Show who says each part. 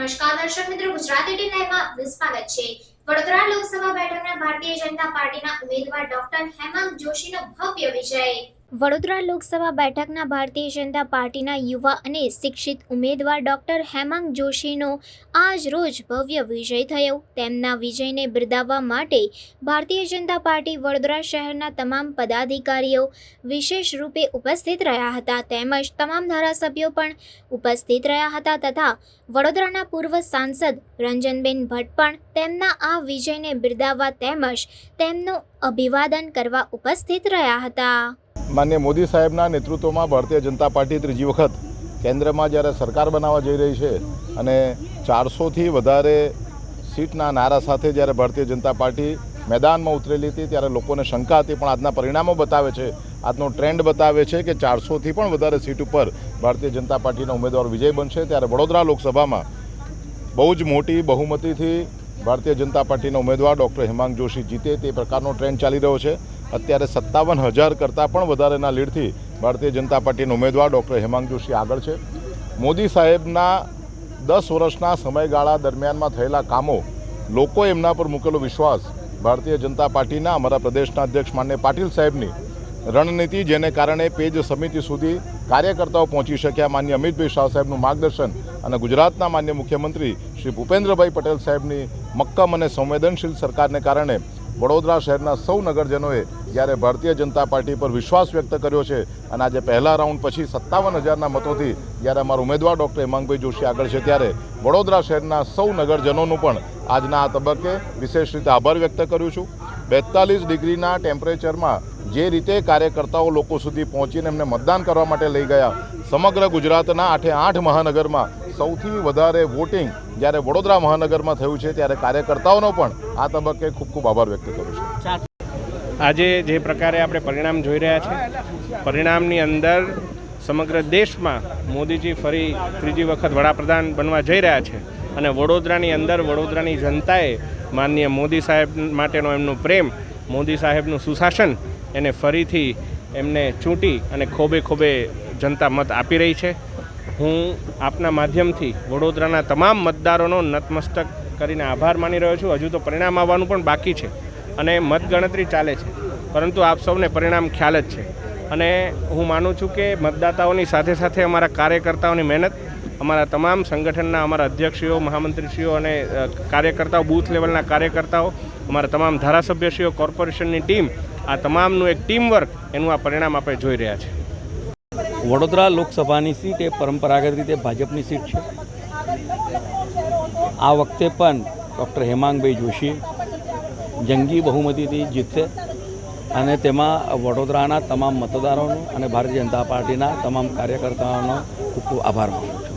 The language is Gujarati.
Speaker 1: નમસ્કાર દર્શક મિત્રો, ગુજરાતી ટીવી લાઈવમાં આપનું સ્વાગત છે। વડોદરા લોકસભા બેઠકના ભારતીય જનતા પાર્ટીના ઉમેદવાર ડોક્ટર હેમાંગ જોશીનો ભવ્ય વિજય। વડોદરા લોકસભા બેઠકના ભારતીય જનતા પાર્ટીના યુવા અને શિક્ષિત ઉમેદવાર ડોક્ટર હેમાંગ જોશીનો આજ રોજ ભવ્ય વિજય થયો। તેમના વિજયને બિરદાવવા માટે ભારતીય જનતા પાર્ટી વડોદરા શહેરના તમામ પદાધિકારીઓ વિશેષ રૂપે ઉપસ્થિત રહ્યા હતા, તેમજ તમામ ધારાસભ્યો પણ ઉપસ્થિત રહ્યા હતા તથા વડોદરાના પૂર્વ સાંસદ રંજનબેન ભટ્ટ પણ તેમના આ વિજયને બિરદાવવા તેમજ તેમનું અભિવાદન કરવા ઉપસ્થિત રહ્યા હતા।
Speaker 2: માનનીય મોદી સાહેબના નેતૃત્વમાં ભારતીય જનતા પાર્ટી ત્રીજી વખત કેન્દ્રમાં જ્યારે સરકાર બનાવવા જઈ રહી છે અને 400થી વધારે સીટના નારા સાથે જ્યારે ભારતીય જનતા પાર્ટી મેદાનમાં ઉતરેલી હતી ત્યારે લોકોને શંકા હતી, પણ આજના પરિણામો બતાવે છે, આજનો ટ્રેન્ડ બતાવે છે કે 400થી પણ વધારે સીટ ઉપર ભારતીય જનતા પાર્ટીના ઉમેદવાર વિજય બનશે। ત્યારે વડોદરા લોકસભામાં બહુ જ મોટી બહુમતીથી ભારતીય જનતા પાર્ટીના ઉમેદવાર ડૉક્ટર હેમાંગ જોશી જીતે તે પ્રકારનો ટ્રેન્ડ ચાલી રહ્યો છે। અત્યારે 57,000 કરતાં પણ વધારેના લીડથી ભારતીય જનતા પાર્ટીના ઉમેદવાર ડૉક્ટર હેમાંગ જોશી આગળ છે। મોદી સાહેબના 10 વર્ષના સમયગાળા દરમિયાનમાં થયેલા કામો, લોકો એમના પર મૂકેલો વિશ્વાસ, ભારતીય જનતા પાર્ટીના અમારા પ્રદેશના અધ્યક્ષ માનનીય પાટીલ સાહેબની રણનીતિ, જેને કારણે પેજ સમિતિ સુધી કાર્યકર્તાઓ પહોંચી શક્યા, માનનીય અમિતભાઈ શાહ સાહેબનું માર્ગદર્શન અને ગુજરાતના માનનીય મુખ્યમંત્રી શ્રી ભૂપેન્દ્રભાઈ પટેલ સાહેબની મક્કમ અને સંવેદનશીલ સરકારને કારણે વડોદરા શહેરના સૌ નગરજનોએ જ્યારે ભારતીય જનતા પાર્ટી પર વિશ્વાસ વ્યક્ત કર્યો છે અને આજે પહેલા રાઉન્ડ પછી 57,000ના મતોથી જ્યારે અમારા ઉમેદવાર ડૉક્ટર હેમાંગભાઈ જોશી આગળ છે, ત્યારે વડોદરા શહેરના સૌ નગરજનોનું પણ આજના આ તબક્કે વિશેષ રીતે આભાર વ્યક્ત કરું છું। 42 ડિગ્રીના ટેમ્પરેચરમાં જે રીતે કાર્યકર્તાઓ લોકો સુધી પહોંચીને એમને મતદાન કરવા માટે લઈ ગયા, સમગ્ર ગુજરાતના 8 મહાનગરમાં સૌથી વધારે વોટિંગ જ્યારે વડોદરા મહાનગરમાં થયું છે, ત્યારે કાર્યકર્તાઓનો પણ આ તબક્કે ખૂબ ખૂબ આભાર વ્યક્ત કરું છું।
Speaker 3: આજે જે પ્રકારે આપણે પરિણામ જોઈ રહ્યા છે, પરિણામની અંદર સમગ્ર દેશમાં મોદીજી ફરી ત્રીજી વખત વડાપ્રધાન બનવા જઈ રહ્યા છે અને વડોદરાની અંદર વડોદરાની જનતાએ માનનીય મોદી સાહેબ માટેનો એમનો પ્રેમ, મોદી સાહેબનું સુશાસન એને ફરીથી એમને ચૂંટી અને ખોબે ખોબે જનતા મત આપી રહી છે। હું આપના માધ્યમથી વડોદરાના તમામ મતદારોનો નતમસ્તક કરીને આભાર માની રહ્યો છું। હજુ તો પરિણામ આવવાનું પણ બાકી છે અને મતગણતરી ચાલે છે, પરંતુ આપ સૌને પરિણામ ખ્યાલ જ છે અને હું માનું છું કે મતદાતાઓની સાથે સાથે અમારા કાર્યકર્તાઓની મહેનત, અમારા તમામ સંગઠનના અમારા અધ્યક્ષીઓ, મહામંત્રીશ્રીઓ અને કાર્યકર્તાઓ, બૂથ લેવલના કાર્યકર્તાઓ, અમારા તમામ ધારાસભ્યશ્રીઓ, કોર્પોરેશનની ટીમ, આ તમામનું એક ટીમવર્ક, એનું આ પરિણામ આપણે જોઈ રહ્યા છે।
Speaker 4: વડોદરા લોકસભાની સીટ એ પરંપરાગત રીતે ભાજપની સીટ છે। આ વખતે પણ ડૉક્ટર હેમાંગભાઈ જોશી જંગી બહુમતીથી જીતશે અને તેમાં વડોદરાના તમામ મતદારોનો અને ભારતીય જનતા પાર્ટીના તમામ કાર્યકર્તાઓનો ખૂબ ખૂબ આભાર માનું છું।